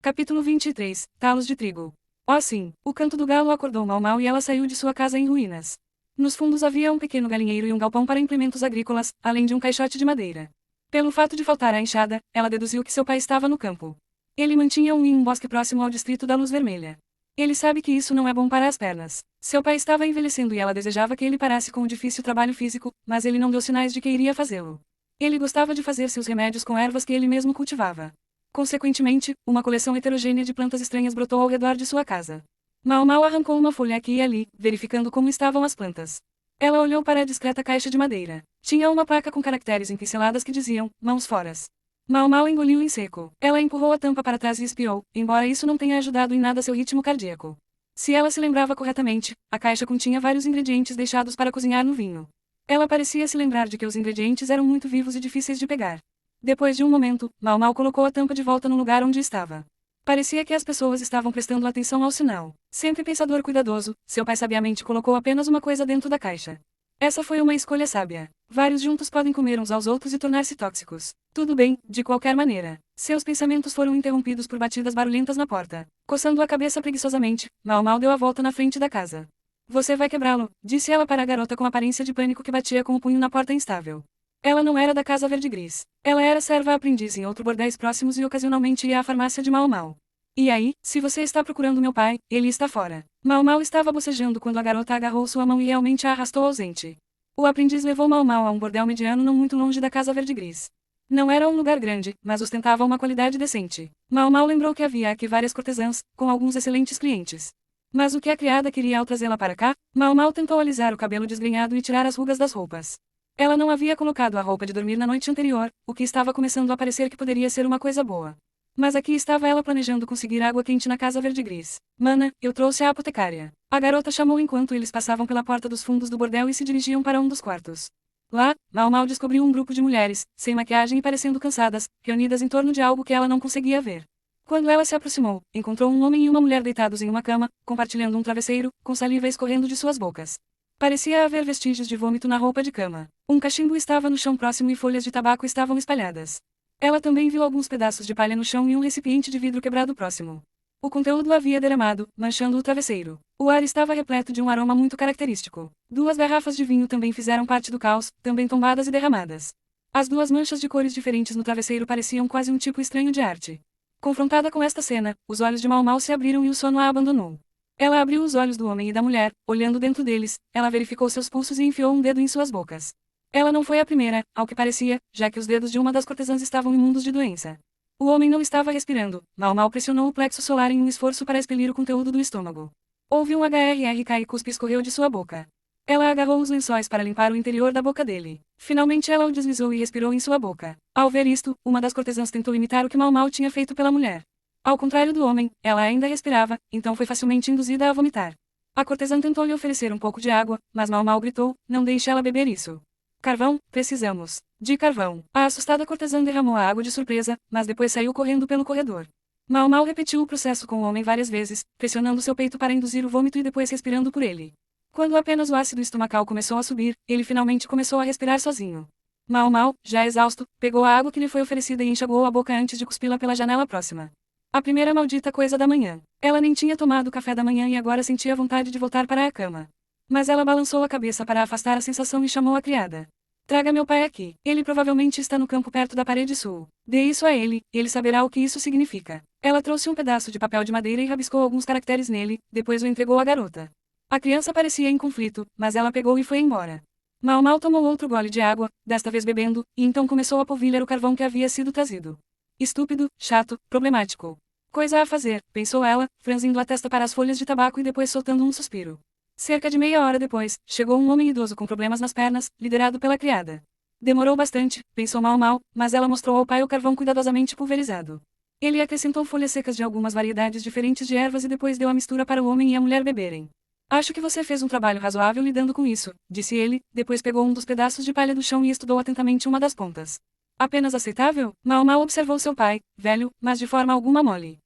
Capítulo 23. Talos de trigo. Oh sim, o canto do galo acordou Mau Mau e ela saiu de sua casa em ruínas. Nos fundos havia um pequeno galinheiro e um galpão para implementos agrícolas, além de um caixote de madeira. Pelo fato de faltar a enxada, ela deduziu que seu pai estava no campo. Ele mantinha em um bosque próximo ao distrito da Luz Vermelha. Ele sabe que isso não é bom para as pernas. Seu pai estava envelhecendo e ela desejava que ele parasse com o difícil trabalho físico, mas ele não deu sinais de que iria fazê-lo. Ele gostava de fazer seus remédios com ervas que ele mesmo cultivava. Consequentemente, uma coleção heterogênea de plantas estranhas brotou ao redor de sua casa. Mau Mau arrancou uma folha aqui e ali, verificando como estavam as plantas. Ela olhou para a discreta caixa de madeira. Tinha uma placa com caracteres em pinceladas que diziam, mãos foras. Mau Mau engoliu em seco. Ela empurrou a tampa para trás e espiou, embora isso não tenha ajudado em nada seu ritmo cardíaco. Se ela se lembrava corretamente, a caixa continha vários ingredientes deixados para cozinhar no vinho. Ela parecia se lembrar de que os ingredientes eram muito vivos e difíceis de pegar. Depois de um momento, Mau Mau colocou a tampa de volta no lugar onde estava. Parecia que as pessoas estavam prestando atenção ao sinal. Sempre pensador cuidadoso, seu pai sabiamente colocou apenas uma coisa dentro da caixa. Essa foi uma escolha sábia. Vários juntos podem comer uns aos outros e tornar-se tóxicos. Tudo bem, de qualquer maneira. Seus pensamentos foram interrompidos por batidas barulhentas na porta. Coçando a cabeça preguiçosamente, Mau Mau deu a volta na frente da casa. Você vai quebrá-lo, disse ela para a garota com aparência de pânico que batia com o punho na porta instável. Ela não era da Casa Verde Gris. Ela era serva-aprendiz em outro bordéis próximos e ocasionalmente ia à farmácia de Mau Mau. E aí, se você está procurando meu pai, ele está fora. Mau Mau estava bocejando quando a garota agarrou sua mão e realmente a arrastou ausente. O aprendiz levou Mau Mau a um bordel mediano não muito longe da Casa Verde Gris. Não era um lugar grande, mas ostentava uma qualidade decente. Mau Mau lembrou que havia aqui várias cortesãs, com alguns excelentes clientes. Mas o que a criada queria ao trazê-la para cá? Mau Mau tentou alisar o cabelo desgrenhado e tirar as rugas das roupas. Ela não havia colocado a roupa de dormir na noite anterior, o que estava começando a parecer que poderia ser uma coisa boa. Mas aqui estava ela planejando conseguir água quente na Casa Verde Gris. Mana, eu trouxe a apotecária. A garota chamou enquanto eles passavam pela porta dos fundos do bordel e se dirigiam para um dos quartos. Lá, Mau Mau descobriu um grupo de mulheres, sem maquiagem e parecendo cansadas, reunidas em torno de algo que ela não conseguia ver. Quando ela se aproximou, encontrou um homem e uma mulher deitados em uma cama, compartilhando um travesseiro, com saliva escorrendo de suas bocas. Parecia haver vestígios de vômito na roupa de cama. Um cachimbo estava no chão próximo e folhas de tabaco estavam espalhadas. Ela também viu alguns pedaços de palha no chão e um recipiente de vidro quebrado próximo. O conteúdo havia derramado, manchando o travesseiro. O ar estava repleto de um aroma muito característico. 2 garrafas de vinho também fizeram parte do caos, também tombadas e derramadas. As 2 manchas de cores diferentes no travesseiro pareciam quase um tipo estranho de arte. Confrontada com esta cena, os olhos de Mau Mau se abriram e o sono a abandonou. Ela abriu os olhos do homem e da mulher, olhando dentro deles, ela verificou seus pulsos e enfiou um dedo em suas bocas. Ela não foi a primeira, ao que parecia, já que os dedos de uma das cortesãs estavam imundos de doença. O homem não estava respirando. Mau Mau pressionou o plexo solar em um esforço para expelir o conteúdo do estômago. Houve um HRRK e cuspe escorreu de sua boca. Ela agarrou os lençóis para limpar o interior da boca dele. Finalmente ela o deslizou e respirou em sua boca. Ao ver isto, uma das cortesãs tentou imitar o que Mau Mau tinha feito pela mulher. Ao contrário do homem, ela ainda respirava, então foi facilmente induzida a vomitar. A cortesã tentou lhe oferecer um pouco de água, mas Mau Mau gritou, não deixe ela beber isso. Carvão, precisamos. De carvão. A assustada cortesã derramou a água de surpresa, mas depois saiu correndo pelo corredor. Mau Mau repetiu o processo com o homem várias vezes, pressionando seu peito para induzir o vômito e depois respirando por ele. Quando apenas o ácido estomacal começou a subir, ele finalmente começou a respirar sozinho. Mau Mau, já exausto, pegou a água que lhe foi oferecida e enxaguou a boca antes de cuspi-la pela janela próxima. A primeira maldita coisa da manhã. Ela nem tinha tomado café da manhã e agora sentia vontade de voltar para a cama. Mas ela balançou a cabeça para afastar a sensação e chamou a criada. Traga meu pai aqui. Ele provavelmente está no campo perto da parede sul. Dê isso a ele, ele saberá o que isso significa. Ela trouxe um pedaço de papel de madeira e rabiscou alguns caracteres nele, depois o entregou à garota. A criança parecia em conflito, mas ela pegou e foi embora. Mau Mau tomou outro gole de água, desta vez bebendo, e então começou a polvilhar o carvão que havia sido trazido. Estúpido, chato, problemático. Coisa a fazer, pensou ela, franzindo a testa para as folhas de tabaco e depois soltando um suspiro. Cerca de meia hora depois, chegou um homem idoso com problemas nas pernas, liderado pela criada. Demorou bastante, pensou Mau Mau, mas ela mostrou ao pai o carvão cuidadosamente pulverizado. Ele acrescentou folhas secas de algumas variedades diferentes de ervas e depois deu a mistura para o homem e a mulher beberem. Acho que você fez um trabalho razoável lidando com isso, disse ele, depois pegou um dos pedaços de palha do chão e estudou atentamente uma das pontas. Apenas aceitável? Mau Mau observou seu pai, velho, mas de forma alguma mole.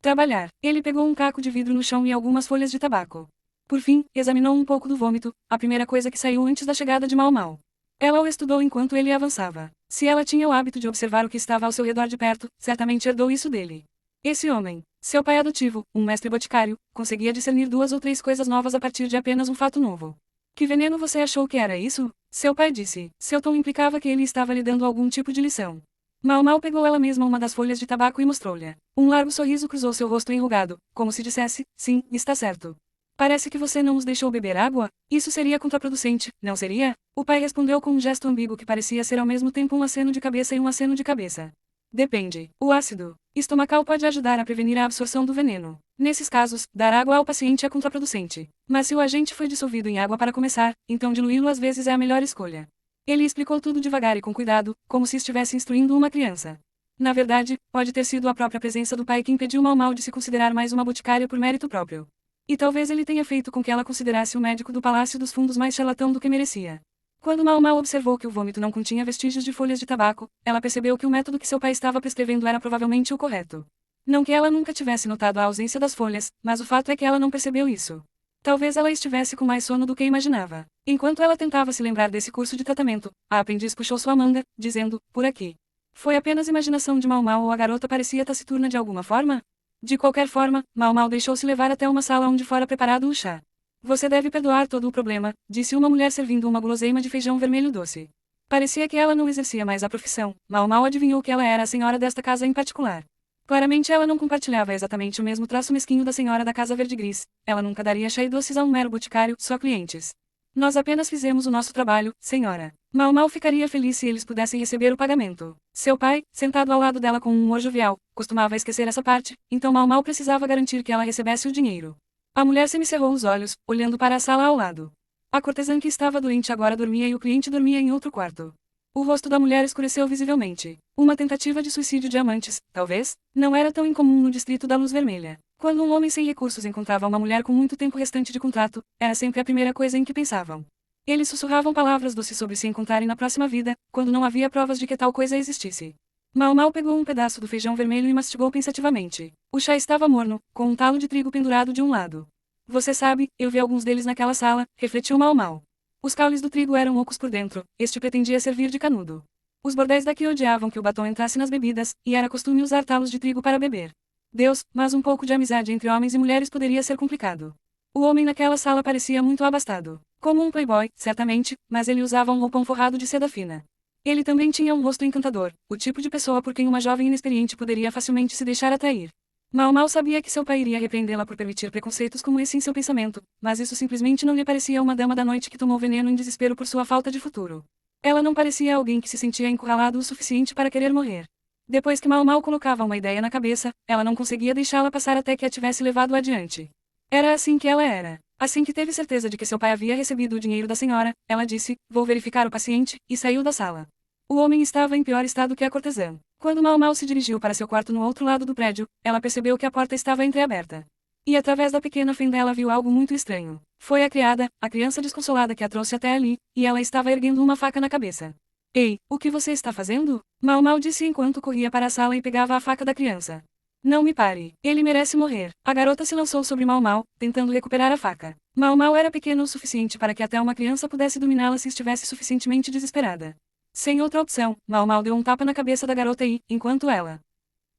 Trabalhar. Ele pegou um caco de vidro no chão e algumas folhas de tabaco. Por fim, examinou um pouco do vômito, a primeira coisa que saiu antes da chegada de Mau Mau. Ela o estudou enquanto ele avançava. Se ela tinha o hábito de observar o que estava ao seu redor de perto, certamente herdou isso dele. Esse homem, seu pai adotivo, um mestre boticário, conseguia discernir 2 ou 3 coisas novas a partir de apenas um fato novo. Que veneno você achou que era isso? Seu pai disse. Seu tom implicava que ele estava lhe dando algum tipo de lição. Mal Mal pegou ela mesma uma das folhas de tabaco e mostrou-lhe. Um largo sorriso cruzou seu rosto enrugado, como se dissesse, sim, está certo. Parece que você não nos deixou beber água? Isso seria contraproducente, não seria? O pai respondeu com um gesto ambíguo que parecia ser ao mesmo tempo um aceno de cabeça e um aceno de cabeça. Depende. O ácido estomacal pode ajudar a prevenir a absorção do veneno. Nesses casos, dar água ao paciente é contraproducente. Mas se o agente foi dissolvido em água para começar, então diluí-lo às vezes é a melhor escolha. Ele explicou tudo devagar e com cuidado, como se estivesse instruindo uma criança. Na verdade, pode ter sido a própria presença do pai que impediu Mal Mal de se considerar mais uma boticária por mérito próprio. E talvez ele tenha feito com que ela considerasse o médico do Palácio dos Fundos mais charlatão do que merecia. Quando Mal Mal observou que o vômito não continha vestígios de folhas de tabaco, ela percebeu que o método que seu pai estava prescrevendo era provavelmente o correto. Não que ela nunca tivesse notado a ausência das folhas, mas o fato é que ela não percebeu isso. Talvez ela estivesse com mais sono do que imaginava. Enquanto ela tentava se lembrar desse curso de tratamento, a aprendiz puxou sua manga, dizendo, por aqui. Foi apenas imaginação de Mal Mal ou a garota parecia taciturna de alguma forma? De qualquer forma, Mal Mal deixou-se levar até uma sala onde fora preparado o chá. Você deve perdoar todo o problema, disse uma mulher servindo uma guloseima de feijão vermelho doce. Parecia que ela não exercia mais a profissão. Mal Mal adivinhou que ela era a senhora desta casa em particular. Claramente ela não compartilhava exatamente o mesmo traço mesquinho da senhora da casa verde-gris. Ela nunca daria chá e doces a um mero boticário, só clientes. Nós apenas fizemos o nosso trabalho, senhora. Mal Mal ficaria feliz se eles pudessem receber o pagamento. Seu pai, sentado ao lado dela com um humor jovial, costumava esquecer essa parte, então Mal Mal precisava garantir que ela recebesse o dinheiro. A mulher semicerrou os olhos, olhando para a sala ao lado. A cortesã que estava doente agora dormia e o cliente dormia em outro quarto. O rosto da mulher escureceu visivelmente. Uma tentativa de suicídio de amantes, talvez, não era tão incomum no distrito da Luz Vermelha. Quando um homem sem recursos encontrava uma mulher com muito tempo restante de contrato, era sempre a primeira coisa em que pensavam. Eles sussurravam palavras doces sobre se encontrarem na próxima vida, quando não havia provas de que tal coisa existisse. Mal Mal pegou um pedaço do feijão vermelho e mastigou pensativamente. O chá estava morno, com um talo de trigo pendurado de um lado. Você sabe, eu vi alguns deles naquela sala, refletiu Mal Mal. Os caules do trigo eram ocos por dentro, este pretendia servir de canudo. Os bordéis daqui odiavam que o batom entrasse nas bebidas, e era costume usar talos de trigo para beber. Deus, mas um pouco de amizade entre homens e mulheres poderia ser complicado. O homem naquela sala parecia muito abastado. Como um playboy, certamente, mas ele usava um roupão forrado de seda fina. Ele também tinha um rosto encantador, o tipo de pessoa por quem uma jovem inexperiente poderia facilmente se deixar atrair. Mal Mal sabia que seu pai iria repreendê-la por permitir preconceitos como esse em seu pensamento, mas isso simplesmente não lhe parecia uma dama da noite que tomou veneno em desespero por sua falta de futuro. Ela não parecia alguém que se sentia encurralado o suficiente para querer morrer. Depois que Mal Mal colocava uma ideia na cabeça, ela não conseguia deixá-la passar até que a tivesse levado adiante. Era assim que ela era. Assim que teve certeza de que seu pai havia recebido o dinheiro da senhora, ela disse, vou verificar o paciente, e saiu da sala. O homem estava em pior estado que a cortesã. Quando Mal Mal se dirigiu para seu quarto no outro lado do prédio, ela percebeu que a porta estava entreaberta. E através da pequena fenda ela viu algo muito estranho. Foi a criada, a criança desconsolada que a trouxe até ali, e ela estava erguendo uma faca na cabeça. Ei, o que você está fazendo? Mal Mal disse enquanto corria para a sala e pegava a faca da criança. Não me pare, ele merece morrer. A garota se lançou sobre Mal Mal, tentando recuperar a faca. Mal Mal era pequena o suficiente para que até uma criança pudesse dominá-la se estivesse suficientemente desesperada. Sem outra opção, Mal Mal deu um tapa na cabeça da garota e, enquanto ela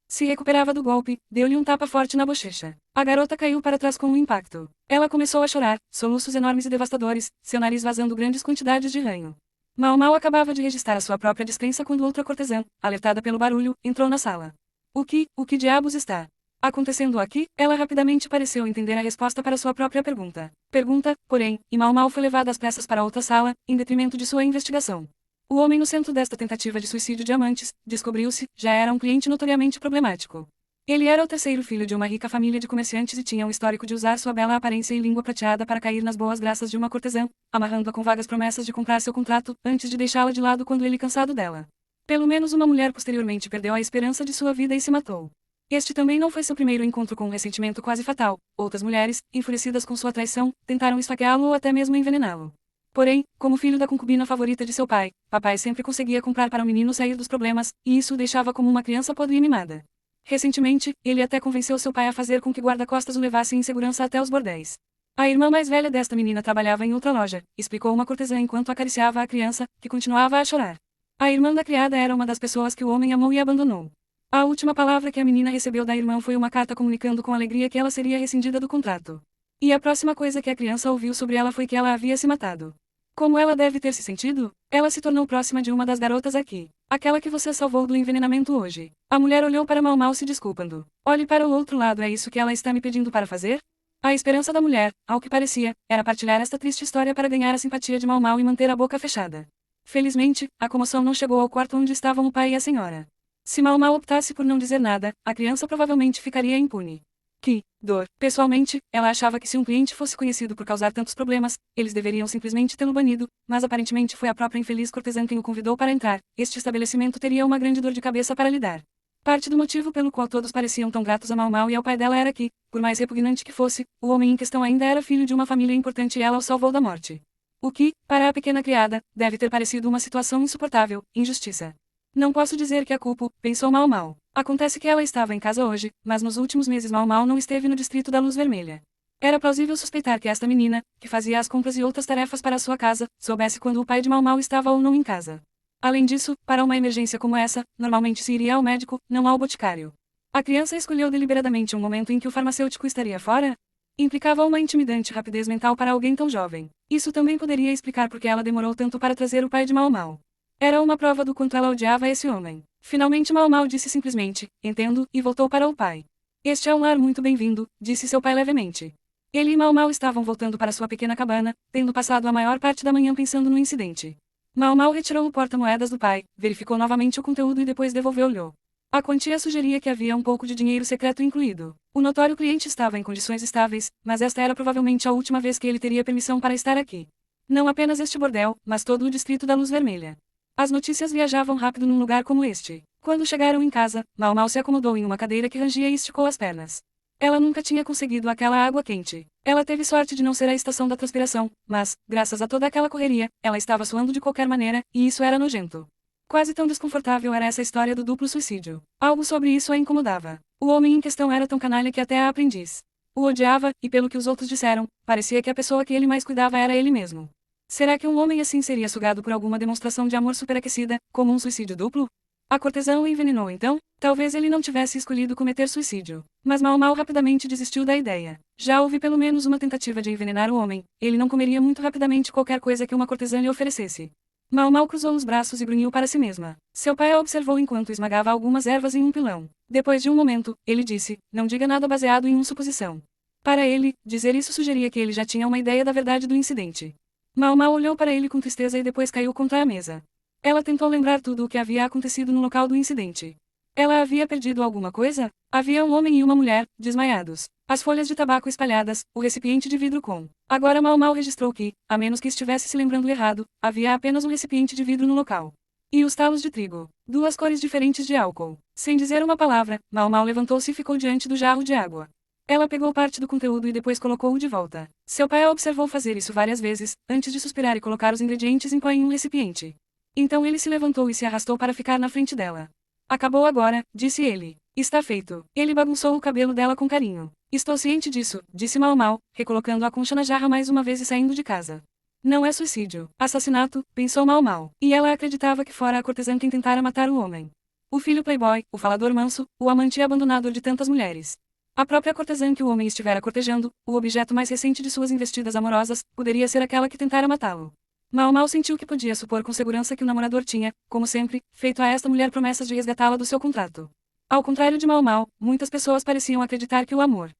se recuperava do golpe, deu-lhe um tapa forte na bochecha. A garota caiu para trás com um impacto. Ela começou a chorar, soluços enormes e devastadores, seu nariz vazando grandes quantidades de ranho. Mal Mal acabava de registrar a sua própria descrença quando outra cortesã, alertada pelo barulho, entrou na sala. O que diabos está acontecendo aqui? Ela rapidamente pareceu entender a resposta para sua própria pergunta, porém, e Mal Mal foi levada às pressas para outra sala, em detrimento de sua investigação. O homem no centro desta tentativa de suicídio de amantes, descobriu-se, já era um cliente notoriamente problemático. Ele era o terceiro filho de uma rica família de comerciantes e tinha um histórico de usar sua bela aparência e língua prateada para cair nas boas graças de uma cortesã, amarrando-a com vagas promessas de comprar seu contrato, antes de deixá-la de lado quando ele cansado dela. Pelo menos uma mulher posteriormente perdeu a esperança de sua vida e se matou. Este também não foi seu primeiro encontro com um ressentimento quase fatal. Outras mulheres, enfurecidas com sua traição, tentaram esfaqueá-lo ou até mesmo envenená-lo. Porém, como filho da concubina favorita de seu pai, papai sempre conseguia comprar para o menino sair dos problemas, e isso o deixava como uma criança podre e mimada. Recentemente, ele até convenceu seu pai a fazer com que guarda-costas o levassem em segurança até os bordéis. A irmã mais velha desta menina trabalhava em outra loja, explicou uma cortesã enquanto acariciava a criança, que continuava a chorar. A irmã da criada era uma das pessoas que o homem amou e abandonou. A última palavra que a menina recebeu da irmã foi uma carta comunicando com alegria que ela seria rescindida do contrato. E a próxima coisa que a criança ouviu sobre ela foi que ela havia se matado. Como ela deve ter se sentido? Ela se tornou próxima de uma das garotas aqui. Aquela que você salvou do envenenamento hoje. A mulher olhou para Mau Mau se desculpando. Olhe para o outro lado, é isso que ela está me pedindo para fazer? A esperança da mulher, ao que parecia, era partilhar esta triste história para ganhar a simpatia de Mau Mau e manter a boca fechada. Felizmente, a comoção não chegou ao quarto onde estavam o pai e a senhora. Se Mau Mau optasse por não dizer nada, a criança provavelmente ficaria impune. Que dor! Pessoalmente, ela achava que se um cliente fosse conhecido por causar tantos problemas, eles deveriam simplesmente tê-lo banido, mas aparentemente foi a própria infeliz cortesã quem o convidou para entrar. Este estabelecimento teria uma grande dor de cabeça para lidar. Parte do motivo pelo qual todos pareciam tão gratos a Mau Mau e ao pai dela era que, por mais repugnante que fosse, o homem em questão ainda era filho de uma família importante e ela o salvou da morte. O que, para a pequena criada, deve ter parecido uma situação insuportável, injustiça. Não posso dizer que a culpo, pensou Mau Mau. Acontece que ela estava em casa hoje, mas nos últimos meses Mau Mau não esteve no distrito da Luz Vermelha. Era plausível suspeitar que esta menina, que fazia as compras e outras tarefas para sua casa, soubesse quando o pai de Mau Mau estava ou não em casa. Além disso, para uma emergência como essa, normalmente se iria ao médico, não ao boticário. A criança escolheu deliberadamente um momento em que o farmacêutico estaria fora? Implicava uma intimidante rapidez mental para alguém tão jovem. Isso também poderia explicar por que ela demorou tanto para trazer o pai de Mau Mau. Era uma prova do quanto ela odiava esse homem. Finalmente Mau Mau disse simplesmente, entendo, e voltou para o pai. Este é um lar muito bem-vindo, disse seu pai levemente. Ele e Mau Mau estavam voltando para sua pequena cabana, tendo passado a maior parte da manhã pensando no incidente. Mau Mau retirou o porta-moedas do pai, verificou novamente o conteúdo e depois devolveu-lhe. A quantia sugeria que havia um pouco de dinheiro secreto incluído. O notório cliente estava em condições estáveis, mas esta era provavelmente a última vez que ele teria permissão para estar aqui. Não apenas este bordel, mas todo o distrito da Luz Vermelha. As notícias viajavam rápido num lugar como este. Quando chegaram em casa, Mau Mau se acomodou em uma cadeira que rangia e esticou as pernas. Ela nunca tinha conseguido aquela água quente. Ela teve sorte de não ser a estação da transpiração, mas, graças a toda aquela correria, ela estava suando de qualquer maneira, e isso era nojento. Quase tão desconfortável era essa história do duplo suicídio. Algo sobre isso a incomodava. O homem em questão era tão canalha que até a aprendiz o odiava, e pelo que os outros disseram, parecia que a pessoa que ele mais cuidava era ele mesmo. Será que um homem assim seria sugado por alguma demonstração de amor superaquecida, como um suicídio duplo? A cortesã o envenenou então? Talvez ele não tivesse escolhido cometer suicídio. Mas Mau Mau rapidamente desistiu da ideia. Já houve pelo menos uma tentativa de envenenar o homem. Ele não comeria muito rapidamente qualquer coisa que uma cortesã lhe oferecesse. Mau Mau cruzou os braços e grunhiu para si mesma. Seu pai a observou enquanto esmagava algumas ervas em um pilão. Depois de um momento, ele disse, não diga nada baseado em uma suposição. Para ele, dizer isso sugeria que ele já tinha uma ideia da verdade do incidente. Mau Mau olhou para ele com tristeza e depois caiu contra a mesa. Ela tentou lembrar tudo o que havia acontecido no local do incidente. Ela havia perdido alguma coisa? Havia um homem e uma mulher, desmaiados. As folhas de tabaco espalhadas, o recipiente de vidro com. Agora Mau Mau registrou que, a menos que estivesse se lembrando errado, havia apenas um recipiente de vidro no local. E os talos de trigo. Duas cores diferentes de álcool. Sem dizer uma palavra, Mau Mau levantou-se e ficou diante do jarro de água. Ela pegou parte do conteúdo e depois colocou-o de volta. Seu pai a observou fazer isso várias vezes, antes de suspirar e colocar os ingredientes em pó em um recipiente. Então ele se levantou e se arrastou para ficar na frente dela. Acabou agora, disse ele. Está feito. Ele bagunçou o cabelo dela com carinho. Estou ciente disso, disse Mau Mau, recolocando a concha na jarra mais uma vez e saindo de casa. Não é suicídio. Assassinato, pensou Mau Mau. E ela acreditava que fora a cortesã quem tentara matar o homem. O filho playboy, o falador manso, o amante abandonado de tantas mulheres. A própria cortesã que o homem estivera cortejando, o objeto mais recente de suas investidas amorosas, poderia ser aquela que tentara matá-lo. Mau Mau sentiu que podia supor com segurança que o namorador tinha, como sempre, feito a esta mulher promessas de resgatá-la do seu contrato. Ao contrário de Mau Mau, muitas pessoas pareciam acreditar que o amor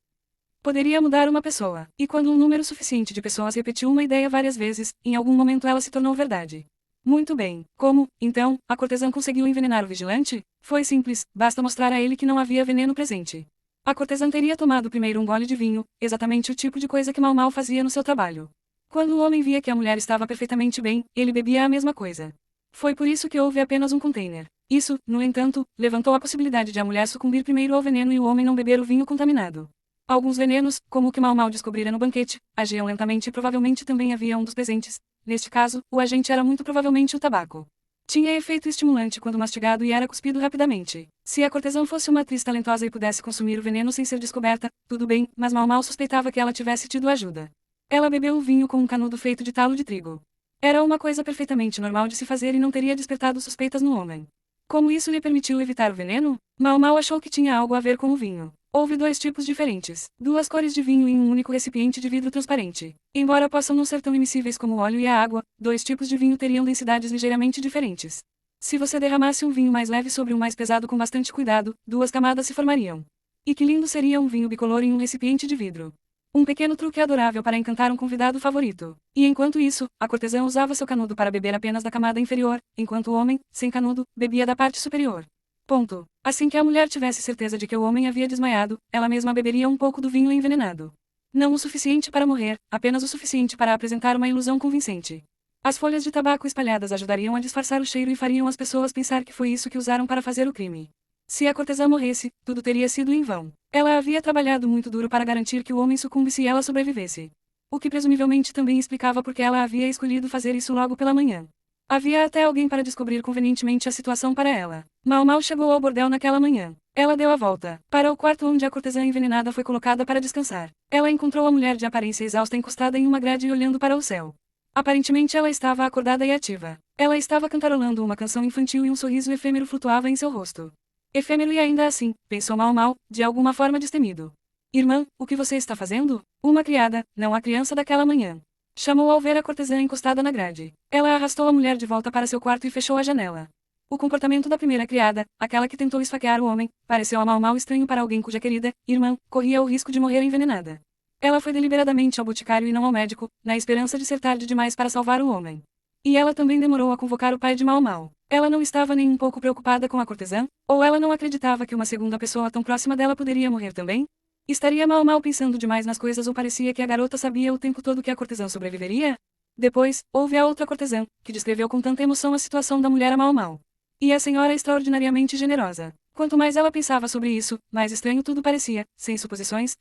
poderia mudar uma pessoa, e quando um número suficiente de pessoas repetiu uma ideia várias vezes, em algum momento ela se tornou verdade. Muito bem. Como, então, a cortesã conseguiu envenenar o vigilante? Foi simples, basta mostrar a ele que não havia veneno presente. A cortesã teria tomado primeiro um gole de vinho, exatamente o tipo de coisa que Mau Mau fazia no seu trabalho. Quando o homem via que a mulher estava perfeitamente bem, ele bebia a mesma coisa. Foi por isso que houve apenas um container. Isso, no entanto, levantou a possibilidade de a mulher sucumbir primeiro ao veneno e o homem não beber o vinho contaminado. Alguns venenos, como o que Mau Mau descobrira no banquete, agiam lentamente e provavelmente também havia um dos presentes. Neste caso, o agente era muito provavelmente o tabaco. Tinha efeito estimulante quando mastigado e era cuspido rapidamente. Se a cortesã fosse uma atriz talentosa e pudesse consumir o veneno sem ser descoberta, tudo bem, mas Mau Mau suspeitava que ela tivesse tido ajuda. Ela bebeu o vinho com um canudo feito de talo de trigo. Era uma coisa perfeitamente normal de se fazer e não teria despertado suspeitas no homem. Como isso lhe permitiu evitar o veneno? Mau Mau achou que tinha algo a ver com o vinho. Houve dois tipos diferentes, duas cores de vinho em um único recipiente de vidro transparente. Embora possam não ser tão immiscíveis como o óleo e a água, dois tipos de vinho teriam densidades ligeiramente diferentes. Se você derramasse um vinho mais leve sobre um mais pesado com bastante cuidado, duas camadas se formariam. E que lindo seria um vinho bicolor em um recipiente de vidro. Um pequeno truque adorável para encantar um convidado favorito. E enquanto isso, a cortesã usava seu canudo para beber apenas da camada inferior, enquanto o homem, sem canudo, bebia da parte superior. Ponto. Assim que a mulher tivesse certeza de que o homem havia desmaiado, ela mesma beberia um pouco do vinho envenenado. Não o suficiente para morrer, apenas o suficiente para apresentar uma ilusão convincente. As folhas de tabaco espalhadas ajudariam a disfarçar o cheiro e fariam as pessoas pensar que foi isso que usaram para fazer o crime. Se a cortesã morresse, tudo teria sido em vão. Ela havia trabalhado muito duro para garantir que o homem sucumbisse e ela sobrevivesse. O que presumivelmente também explicava por que ela havia escolhido fazer isso logo pela manhã. Havia até alguém para descobrir convenientemente a situação para ela. Mau Mau chegou ao bordel naquela manhã. Ela deu a volta para o quarto onde a cortesã envenenada foi colocada para descansar. Ela encontrou a mulher de aparência exausta encostada em uma grade e olhando para o céu. Aparentemente ela estava acordada e ativa. Ela estava cantarolando uma canção infantil e um sorriso efêmero flutuava em seu rosto. Efêmero e ainda assim, pensou Mau Mau, de alguma forma destemido. Irmã, o que você está fazendo? Uma criada, não a criança daquela manhã. Chamou ao ver a cortesã encostada na grade. Ela arrastou a mulher de volta para seu quarto e fechou a janela. O comportamento da primeira criada, aquela que tentou esfaquear o homem, pareceu a Mau Mau estranho para alguém cuja querida irmã corria o risco de morrer envenenada. Ela foi deliberadamente ao boticário e não ao médico, na esperança de ser tarde demais para salvar o homem. E ela também demorou a convocar o pai de Mau Mau. Ela não estava nem um pouco preocupada com a cortesã? Ou ela não acreditava que uma segunda pessoa tão próxima dela poderia morrer também? Estaria Mau Mau pensando demais nas coisas ou parecia que a garota sabia o tempo todo que a cortesã sobreviveria? Depois, houve a outra cortesã, que descreveu com tanta emoção a situação da mulher a Mau Mau. E a senhora é extraordinariamente generosa. Quanto mais ela pensava sobre isso, mais estranho tudo parecia, sem suposições,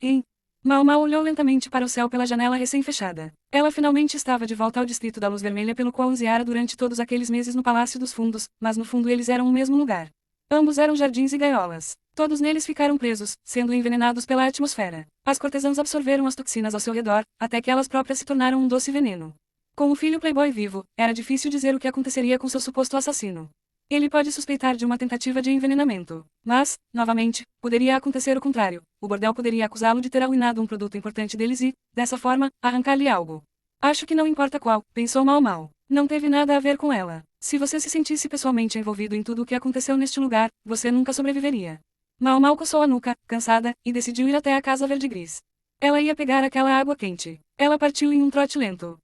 Mau Mau olhou lentamente para o céu pela janela recém-fechada. Ela finalmente estava de volta ao distrito da luz vermelha pelo qual ansiara durante todos aqueles meses no Palácio dos Fundos, mas no fundo eles eram o mesmo lugar. Ambos eram jardins e gaiolas. Todos neles ficaram presos, sendo envenenados pela atmosfera. As cortesãs absorveram as toxinas ao seu redor, até que elas próprias se tornaram um doce veneno. Com o filho playboy vivo, era difícil dizer o que aconteceria com seu suposto assassino. Ele pode suspeitar de uma tentativa de envenenamento. Mas, novamente, poderia acontecer o contrário. O bordel poderia acusá-lo de ter arruinado um produto importante deles e, dessa forma, arrancar-lhe algo. Acho que não importa qual, pensou Mau Mau. Não teve nada a ver com ela. Se você se sentisse pessoalmente envolvido em tudo o que aconteceu neste lugar, você nunca sobreviveria. Mau Mau coçou a nuca, cansada, e decidiu ir até a casa verde-gris. Ela ia pegar aquela água quente. Ela partiu em um trote lento.